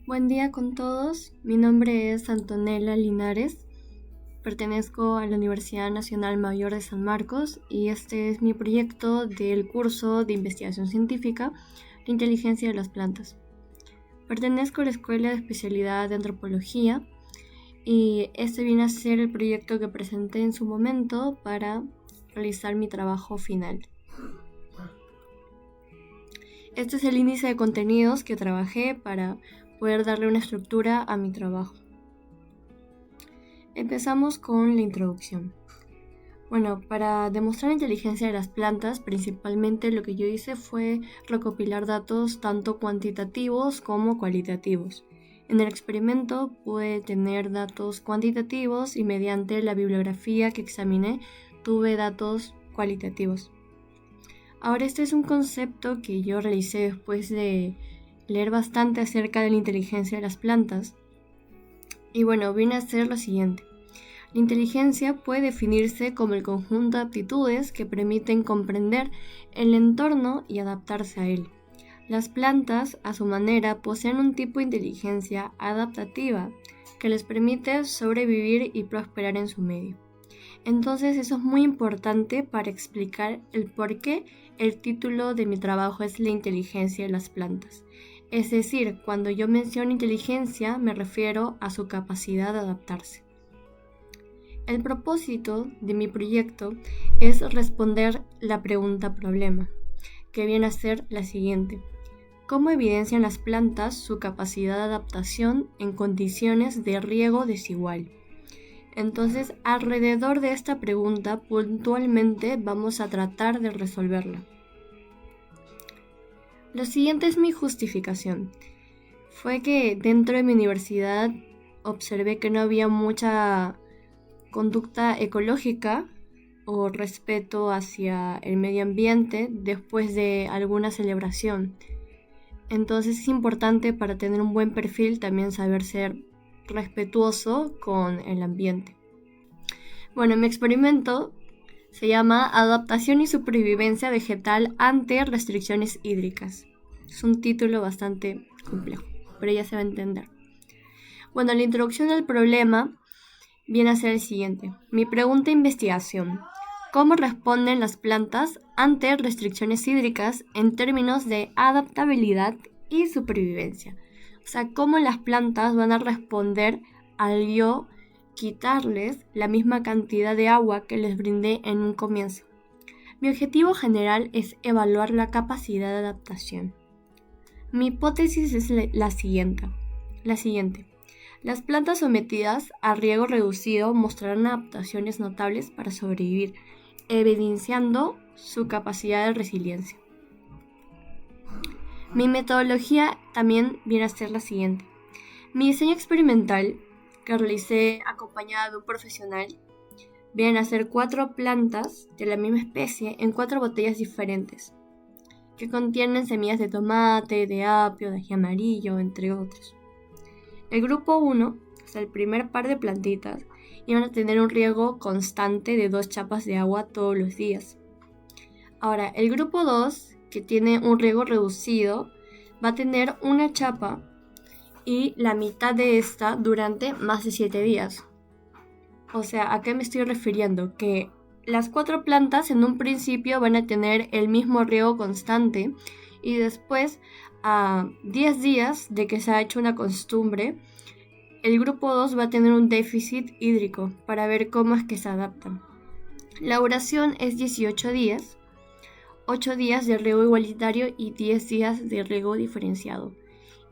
Buen día con todos, mi nombre es Antonella Linares, pertenezco a la Universidad Nacional Mayor de San Marcos y este es mi proyecto del curso de investigación científica de inteligencia de las plantas. Pertenezco a la Escuela de Especialidad de Antropología y este viene a ser el proyecto que presenté en su momento para realizar mi trabajo final. Este es el índice de contenidos que trabajé para poder darle una estructura a mi trabajo. Empezamos con la introducción. Bueno, para demostrar la inteligencia de las plantas, principalmente lo que yo hice fue recopilar datos tanto cuantitativos como cualitativos. En el experimento pude tener datos cuantitativos y mediante la bibliografía que examiné tuve datos cualitativos. Ahora, este es un concepto que yo realicé después de leer bastante acerca de la inteligencia de las plantas. Y bueno, viene a ser lo siguiente. La inteligencia puede definirse como el conjunto de aptitudes que permiten comprender el entorno y adaptarse a él. Las plantas, a su manera, poseen un tipo de inteligencia adaptativa que les permite sobrevivir y prosperar en su medio. Entonces, eso es muy importante para explicar el por qué el título de mi trabajo es la inteligencia de las plantas. Es decir, cuando yo menciono inteligencia me refiero a su capacidad de adaptarse. El propósito de mi proyecto es responder la pregunta problema, que viene a ser la siguiente. ¿Cómo evidencian las plantas su capacidad de adaptación en condiciones de riego desigual? Entonces, alrededor de esta pregunta, puntualmente vamos a tratar de resolverla. Lo siguiente es mi justificación. Fue que dentro de mi universidad observé que no había mucha conducta ecológica o respeto hacia el medio ambiente después de alguna celebración. Entonces es importante para tener un buen perfil también saber ser respetuoso con el ambiente. Bueno, mi experimento se llama Adaptación y supervivencia vegetal ante restricciones hídricas. Es un título bastante complejo, pero ya se va a entender. Bueno, la introducción del problema viene a ser el siguiente. Mi pregunta de investigación. ¿Cómo responden las plantas ante restricciones hídricas en términos de adaptabilidad y supervivencia? O sea, ¿cómo las plantas van a responder al yo quitarles la misma cantidad de agua que les brindé en un comienzo? Mi objetivo general es evaluar la capacidad de adaptación. Mi hipótesis es la siguiente. Las plantas sometidas a riego reducido mostrarán adaptaciones notables para sobrevivir, evidenciando su capacidad de resiliencia. Mi metodología también viene a ser la siguiente. Mi diseño experimental, que realicé acompañada de un profesional, vienen a ser 4 plantas de la misma especie en 4 botellas diferentes, que contienen semillas de tomate, de apio, de ají amarillo, entre otros. El grupo 1, o sea, el primer par de plantitas, iban a tener un riego constante de 2 chapas de agua todos los días. Ahora, el grupo 2, que tiene un riego reducido, va a tener una chapa y la mitad de esta durante más de 7 días. O sea, ¿a qué me estoy refiriendo? Que las 4 plantas en un principio van a tener el mismo riego constante y después, a 10 días de que se ha hecho una costumbre, el grupo 2 va a tener un déficit hídrico para ver cómo es que se adaptan. La duración es 18 días, 8 días de riego igualitario y 10 días de riego diferenciado.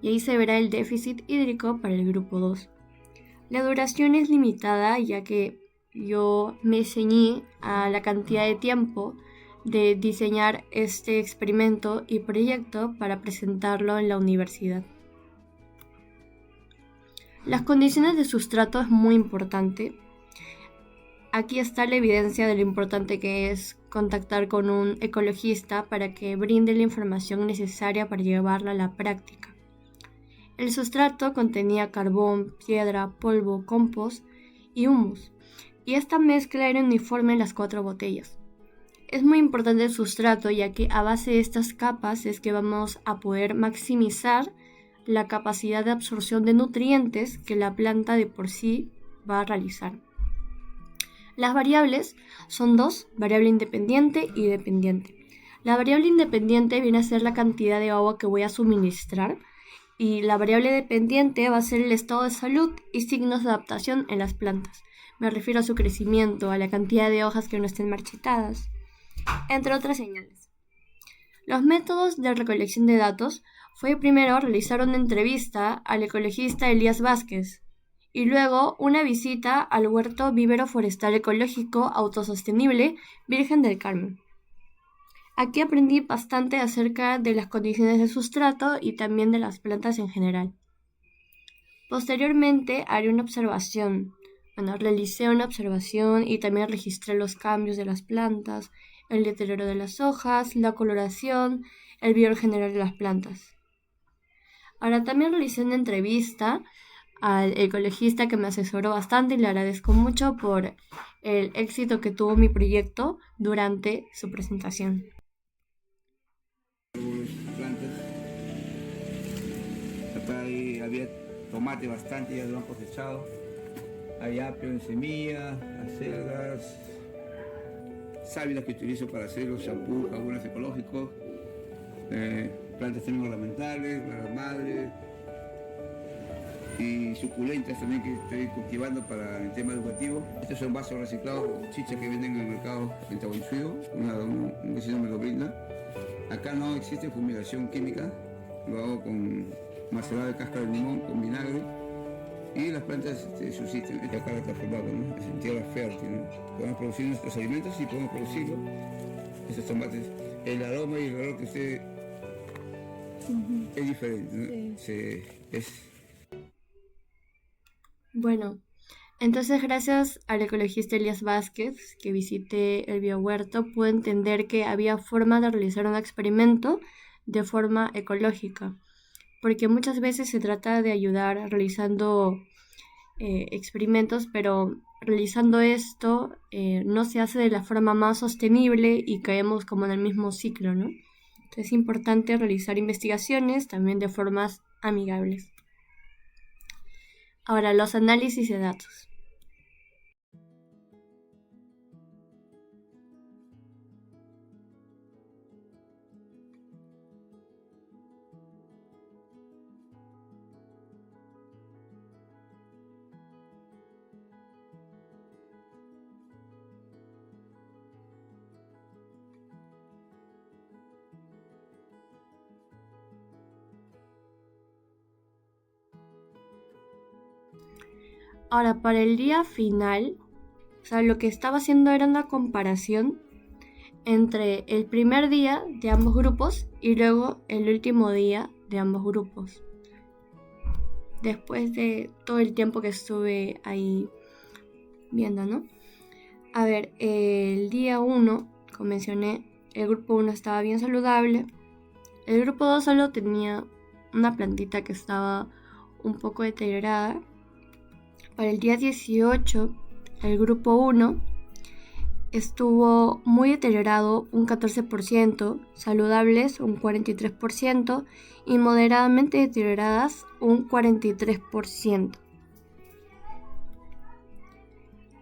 Y ahí se verá el déficit hídrico para el grupo 2. La duración es limitada ya que yo me ceñí a la cantidad de tiempo de diseñar este experimento y proyecto para presentarlo en la universidad. Las condiciones de sustrato es muy importante. Aquí está la evidencia de lo importante que es contactar con un ecologista para que brinde la información necesaria para llevarla a la práctica. El sustrato contenía carbón, piedra, polvo, compost y humus, y esta mezcla era uniforme en las 4 botellas. Es muy importante el sustrato ya que a base de estas capas es que vamos a poder maximizar la capacidad de absorción de nutrientes que la planta de por sí va a realizar. Las variables son dos, variable independiente y dependiente. La variable independiente viene a ser la cantidad de agua que voy a suministrar y la variable dependiente va a ser el estado de salud y signos de adaptación en las plantas. Me refiero a su crecimiento, a la cantidad de hojas que no estén marchitadas, entre otras señales. Los métodos de recolección de datos fue primero realizar una entrevista al ecologista Elías Vázquez y luego una visita al huerto vívero forestal ecológico autosostenible Virgen del Carmen. Aquí aprendí bastante acerca de las condiciones de sustrato y también de las plantas en general. Posteriormente realicé una observación y también registré los cambios de las plantas, el deterioro de las hojas, la coloración, el vigor general de las plantas. Ahora también realicé una entrevista al ecologista que me asesoró bastante y le agradezco mucho por el éxito que tuvo mi proyecto durante su presentación. Plantas. Acá había tomate bastante, ya lo han cosechado. Hay apio en semilla, acelgas, sábilas que utilizo para hacer los shampoos, algunos ecológicos, plantas también ornamentales, raras madres y suculentas también que estoy cultivando para el tema educativo. Estos son vasos reciclados, chicha que venden en el mercado en Tahuantinsuyo, un vecino me lo brinda. Acá no existe fumigación química, lo hago con macerado de cáscara de limón, con vinagre, y las plantas subsisten. Acá la transformado, ¿no? Es en tierra fértil, ¿no? Podemos producir nuestros alimentos y podemos producirlo, estos tomates. El aroma y el olor que usted es diferente, ¿no? Sí. Bueno, entonces gracias al ecologista Elías Vázquez, que visité el biohuerto, pude entender que había forma de realizar un experimento de forma ecológica, porque muchas veces se trata de ayudar realizando experimentos, pero realizando esto no se hace de la forma más sostenible y caemos como en el mismo ciclo, ¿no? Entonces es importante realizar investigaciones también de formas amigables. Ahora, los análisis de datos. Ahora, para el día final, lo que estaba haciendo era una comparación entre el primer día de ambos grupos y luego el último día de ambos grupos. Después de todo el tiempo que estuve ahí viendo, ¿no? A ver, el día 1, como mencioné, el grupo 1 estaba bien saludable. El grupo 2 solo tenía una plantita que estaba un poco deteriorada. Para el día 18, el grupo 1 estuvo muy deteriorado, un 14%, saludables un 43% y moderadamente deterioradas un 43%.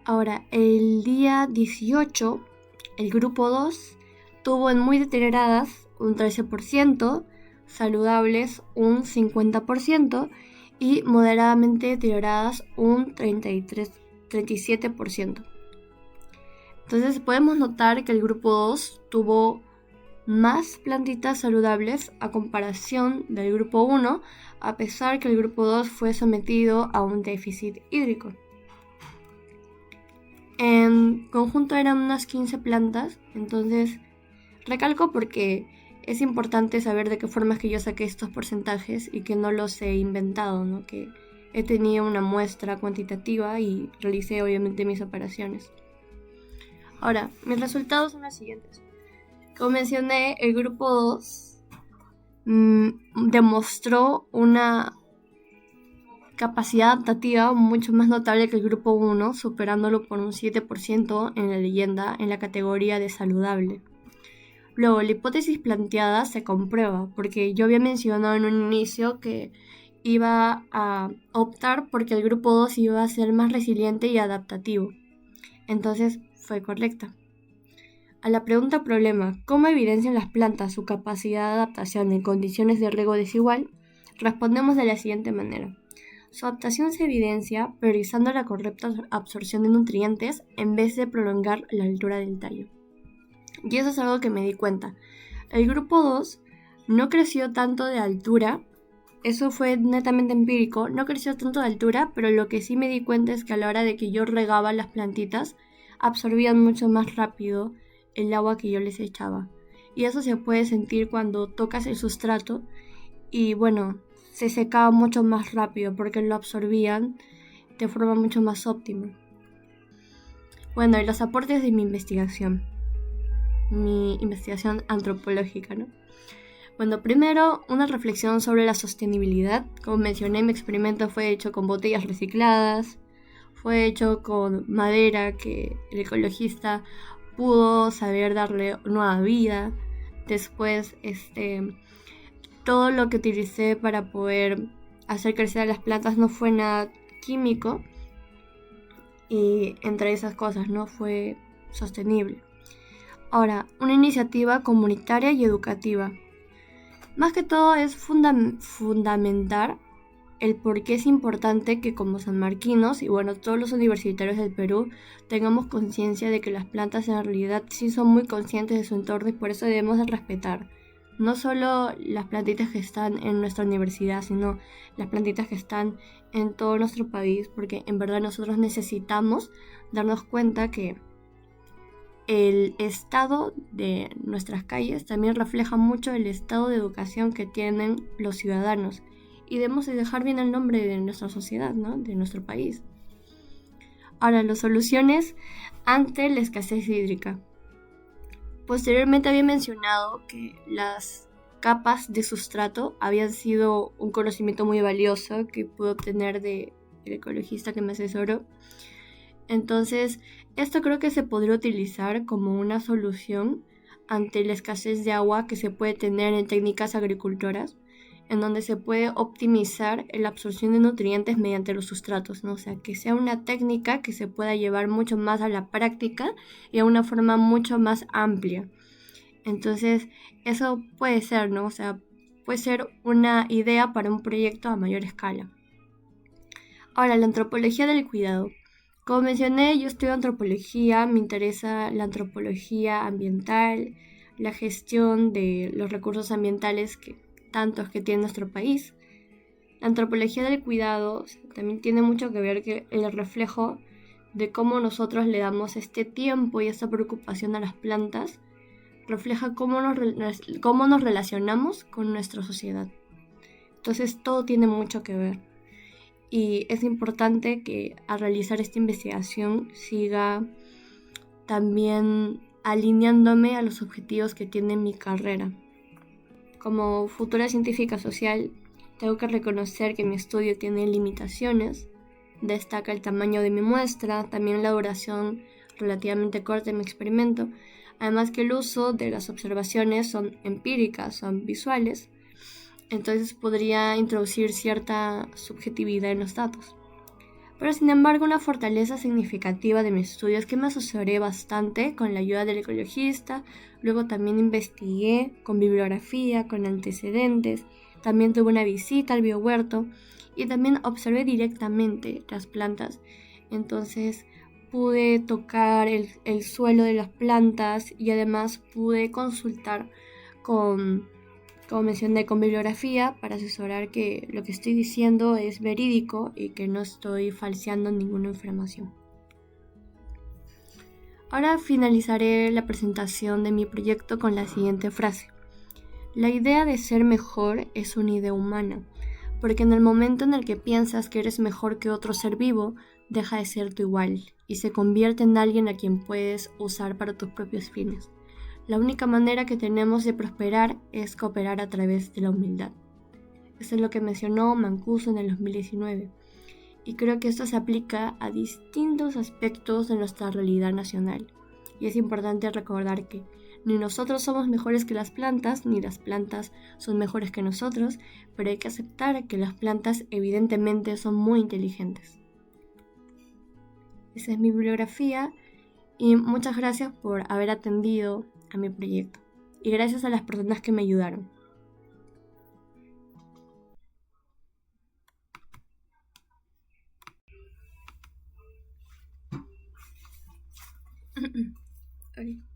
Ahora, el día 18, el grupo 2 tuvo en muy deterioradas un 13%, saludables un 50% y moderadamente deterioradas un 37%. Entonces podemos notar que el grupo 2 tuvo más plantitas saludables a comparación del grupo 1, a pesar que el grupo 2 fue sometido a un déficit hídrico. En conjunto eran unas 15 plantas, entonces recalco porque es importante saber de qué forma es que yo saqué estos porcentajes y que no los he inventado, ¿no? Que he tenido una muestra cuantitativa y realicé obviamente mis operaciones. Ahora, mis resultados son los siguientes. Como mencioné, el grupo 2 demostró una capacidad adaptativa mucho más notable que el grupo 1, superándolo por un 7% en la leyenda en la categoría de saludable. Luego, la hipótesis planteada se comprueba, porque yo había mencionado en un inicio que iba a optar porque el grupo 2 iba a ser más resiliente y adaptativo. Entonces fue correcta. A la pregunta problema, ¿cómo evidencian las plantas su capacidad de adaptación en condiciones de riego desigual? Respondemos de la siguiente manera. Su adaptación se evidencia priorizando la correcta absorción de nutrientes en vez de prolongar la altura del tallo. Y eso es algo que me di cuenta. El grupo 2 no creció tanto de altura, eso fue netamente empírico, no creció tanto de altura, pero lo que sí me di cuenta es que a la hora de que yo regaba las plantitas, absorbían mucho más rápido el agua que yo les echaba. Y eso se puede sentir cuando tocas el sustrato y bueno, se secaba mucho más rápido porque lo absorbían de forma mucho más óptima. Bueno, y los aportes de mi investigación antropológica, ¿no? Bueno, primero, una reflexión sobre la sostenibilidad. Como mencioné, mi experimento fue hecho con botellas recicladas, fue hecho con madera que el ecologista pudo saber darle nueva vida. Después, todo lo que utilicé para poder hacer crecer a las plantas no fue nada químico y entre esas cosas no fue sostenible. Ahora, una iniciativa comunitaria y educativa. Más que todo es fundamentar el por qué es importante que como sanmarquinos y bueno, todos los universitarios del Perú tengamos conciencia de que las plantas en realidad sí son muy conscientes de su entorno y por eso debemos de respetar no solo las plantitas que están en nuestra universidad, sino las plantitas que están en todo nuestro país, porque en verdad nosotros necesitamos darnos cuenta que el estado de nuestras calles también refleja mucho el estado de educación que tienen los ciudadanos y debemos de dejar bien el nombre de nuestra sociedad, ¿no? De nuestro país. Ahora, las soluciones ante la escasez hídrica. Posteriormente había mencionado que las capas de sustrato habían sido un conocimiento muy valioso que pude obtener del ecologista que me asesoró. Entonces, esto creo que se podría utilizar como una solución ante la escasez de agua que se puede tener en técnicas agricultoras, en donde se puede optimizar la absorción de nutrientes mediante los sustratos, ¿no? O sea, que sea una técnica que se pueda llevar mucho más a la práctica y a una forma mucho más amplia. Entonces, eso puede ser, ¿no? O sea, puede ser una idea para un proyecto a mayor escala. Ahora, la antropología del cuidado. Como mencioné, yo estudio antropología, me interesa la antropología ambiental, la gestión de los recursos ambientales tantos que tiene nuestro país. La antropología del cuidado también tiene mucho que ver que el reflejo de cómo nosotros le damos este tiempo y esta preocupación a las plantas, refleja cómo nos relacionamos con nuestra sociedad. Entonces todo tiene mucho que ver. Y es importante que al realizar esta investigación siga también alineándome a los objetivos que tiene mi carrera. Como futura científica social, tengo que reconocer que mi estudio tiene limitaciones. Destaca el tamaño de mi muestra, también la duración relativamente corta de mi experimento, además que el uso de las observaciones son empíricas, son visuales, entonces podría introducir cierta subjetividad en los datos. Pero sin embargo, una fortaleza significativa de mi estudio es que me asesoré bastante con la ayuda del ecologista, luego también investigué con bibliografía, con antecedentes, también tuve una visita al biohuerto y también observé directamente las plantas. Entonces pude tocar el suelo de las plantas y además pude consultar como mencioné, con bibliografía para asesorar que lo que estoy diciendo es verídico y que no estoy falseando ninguna información. Ahora finalizaré la presentación de mi proyecto con la siguiente frase. La idea de ser mejor es una idea humana, porque en el momento en el que piensas que eres mejor que otro ser vivo, deja de ser tu igual y se convierte en alguien a quien puedes usar para tus propios fines. La única manera que tenemos de prosperar es cooperar a través de la humildad. Eso es lo que mencionó Mancuso en el 2019. Y creo que esto se aplica a distintos aspectos de nuestra realidad nacional. Y es importante recordar que Ni nosotros somos mejores que las plantas, ni las plantas son mejores que nosotros, pero hay que aceptar que las plantas evidentemente son muy inteligentes. Esa es mi bibliografía y muchas gracias por haber atendido a mi proyecto. Y gracias a las personas que me ayudaron. Okay.